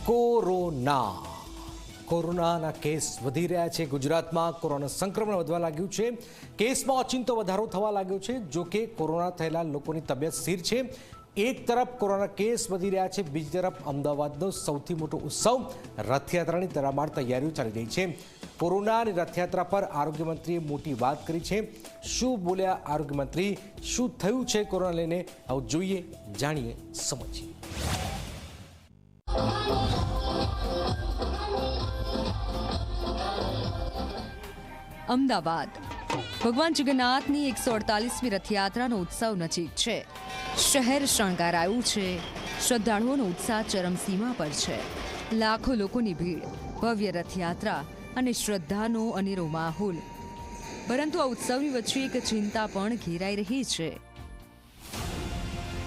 કોરોનાના કેસ વધી રહ્યા છે। ગુજરાતમાં કોરોના સંક્રમણ વધવા લાગ્યું છે। કેસમાં ઓચિંતો વધારો થવા લાગ્યો છે। જો કે કોરોના થયેલા લોકોની તબિયત સ્થિર છે। એક તરફ કોરોના કેસ વધી રહ્યા છે, બીજી તરફ અમદાવાદનો સૌથી મોટો ઉત્સવ રથયાત્રાની તડામાર તૈયારીઓ ચાલી રહી છે। કોરોનાની રથયાત્રા પર આરોગ્યમંત્રીએ મોટી વાત કરી છે। શું બોલ્યા આરોગ્યમંત્રી, શું થયું છે કોરોના લઈને, આવું જોઈએ, જાણીએ, સમજીએ। અમદાવાદ ભગવાન જગન્નાથની 148મી રથયાત્રાનો ઉત્સવ નજીક છે। શહેર શણગારાયું છે। શ્રદ્ધાળુઓનો ઉત્સાહ ચરમસીમા પર છે। લાખો લોકોની ભીડ, ભવ્ય રથયાત્રા અને શ્રદ્ધાનો અનેરો માહોલ। પરંતુ આ ઉત્સવની વચ્ચે એક ચિંતા પણ ઘેરાઈ રહી છે।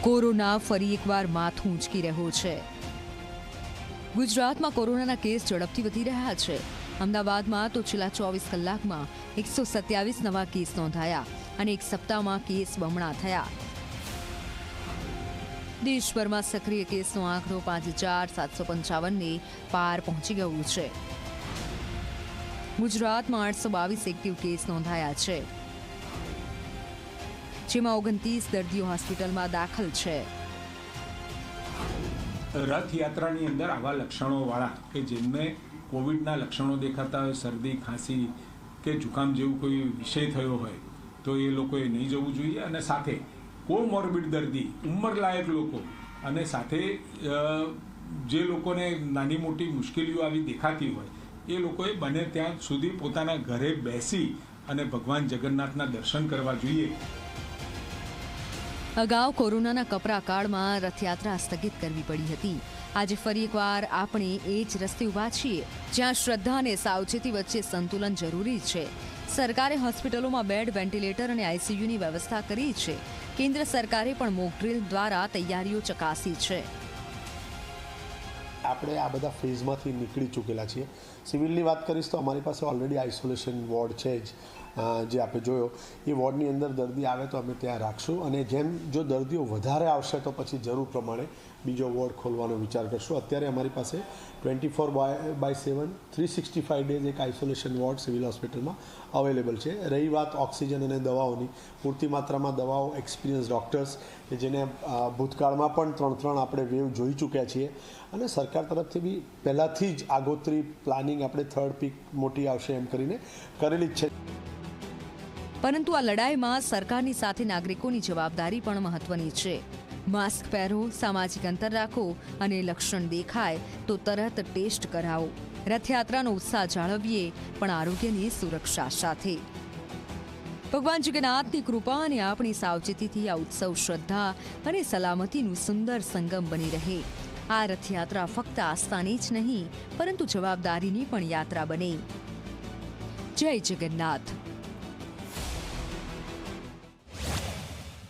કોરોના ફરી એકવાર માથું ઊંચકી રહ્યો છે। ગુજરાતમાં કોરોનાના કેસ ઝડપથી વધી રહ્યા છે। અમદાવાદમાં તો છેલ્લા 24 કલાકમાં 127 નવા કેસ નોંધાયા અને એક સપ્તાહમાં કેસ બમણા થયા। દેશભરમાં સક્રિય કેસનો આંકડો 5755ને પાર પહોંચી ગયું છે। ગુજરાતમાં 822 એક્ટિવ કેસ નોંધાયા છે, જેમાં 29 દર્દીઓ હોસ્પિટલમાં દાખલ છે। રથયાત્રાની અંદર આવા લક્ષણોવાળા કે જેમને કોવિડના લક્ષણો દેખાતા હોય, શરદી, ખાંસી કે જુકામ જેવું કોઈ વિષય થયો હોય, તો એ લોકોએ નહીં જવું જોઈએ। અને સાથે કોમોર્બિડ દર્દી, ઉંમરલાયક લોકો અને સાથે જે લોકોને નાની મોટી મુશ્કેલીઓ આવી દેખાતી હોય, એ લોકોએ બને ત્યાં સુધી પોતાના ઘરે બેસી અને ભગવાન જગન્નાથના દર્શન કરવા જોઈએ। અગાઉ કોરોનાના કપરા કાળમાં રથયાત્રા સ્થગિત કરવી પડી હતી। આજે ફરી એકવાર આપણે એ જ રસ્તે ઊભા છીએ, જ્યાં શ્રદ્ધા અને સાવચેતી વચ્ચે સંતુલન જરૂરી છે। સરકારે હોસ્પિટલોમાં બેડ, વેન્ટિલેટર અને આઈસીયુની વ્યવસ્થા કરી છે। કેન્દ્ર સરકારે પણ મોક ડ્રીલ દ્વારા તૈયારીઓ ચકાસી છે। આપણે આ બધા ફેઝમાંથી નીકળી ચૂકેલા છીએ। સિવિલની વાત કરીશ તો અમારી પાસે ઓલરેડી આઇસોલેશન વોર્ડ છે જ, જે આપણે જોયો એ વોર્ડની અંદર દર્દી આવે તો અમે ત્યાં રાખશું, અને જેમ જો દર્દીઓ વધારે આવશે તો પછી જરૂર પ્રમાણે બીજો વોર્ડ ખોલવાનો વિચાર કરશું। અત્યારે અમારી પાસે 24/7 365 ડેઝ એક આઇસોલેશન વોર્ડ સિવિલ હોસ્પિટલમાં અવેલેબલ છે। રહી વાત ઓક્સિજન અને દવાઓની, પૂરતી માત્રામાં દવાઓ, એક્સપિરિયન્સ ડૉક્ટર્સ કે જેને ભૂતકાળમાં પણ 3 આપણે વેવ જોઈ ચૂક્યા છીએ, અને સરકાર તરફથી બી પહેલાંથી જ આગોતરી પ્લાનિંગ આપણે થર્ડ પીક મોટી આવશે એમ કરીને કરેલી જ છે। પરંતુ આ લડાઈમાં સરકારની સાથે નાગરિકોની જવાબદારી પણ મહત્વની છે। માસ્ક પહેરો, સામાજિક અંતર રાખો અને લક્ષણ દેખાય તો તરત ટેસ્ટ કરાવો। રથયાત્રાનો ઉત્સાહ જાળવીએ, પણ આરોગ્યની સુરક્ષા સાથે। ભગવાન જગન્નાથની કૃપા અને આપણી સાવચેતીથી આ ઉત્સવ શ્રદ્ધા અને સલામતીનું સુંદર સંગમ બની રહે। આ રથયાત્રા ફક્ત આસ્થાની જ નહીં, પરંતુ જવાબદારીની પણ યાત્રા બને। જય જગન્નાથ।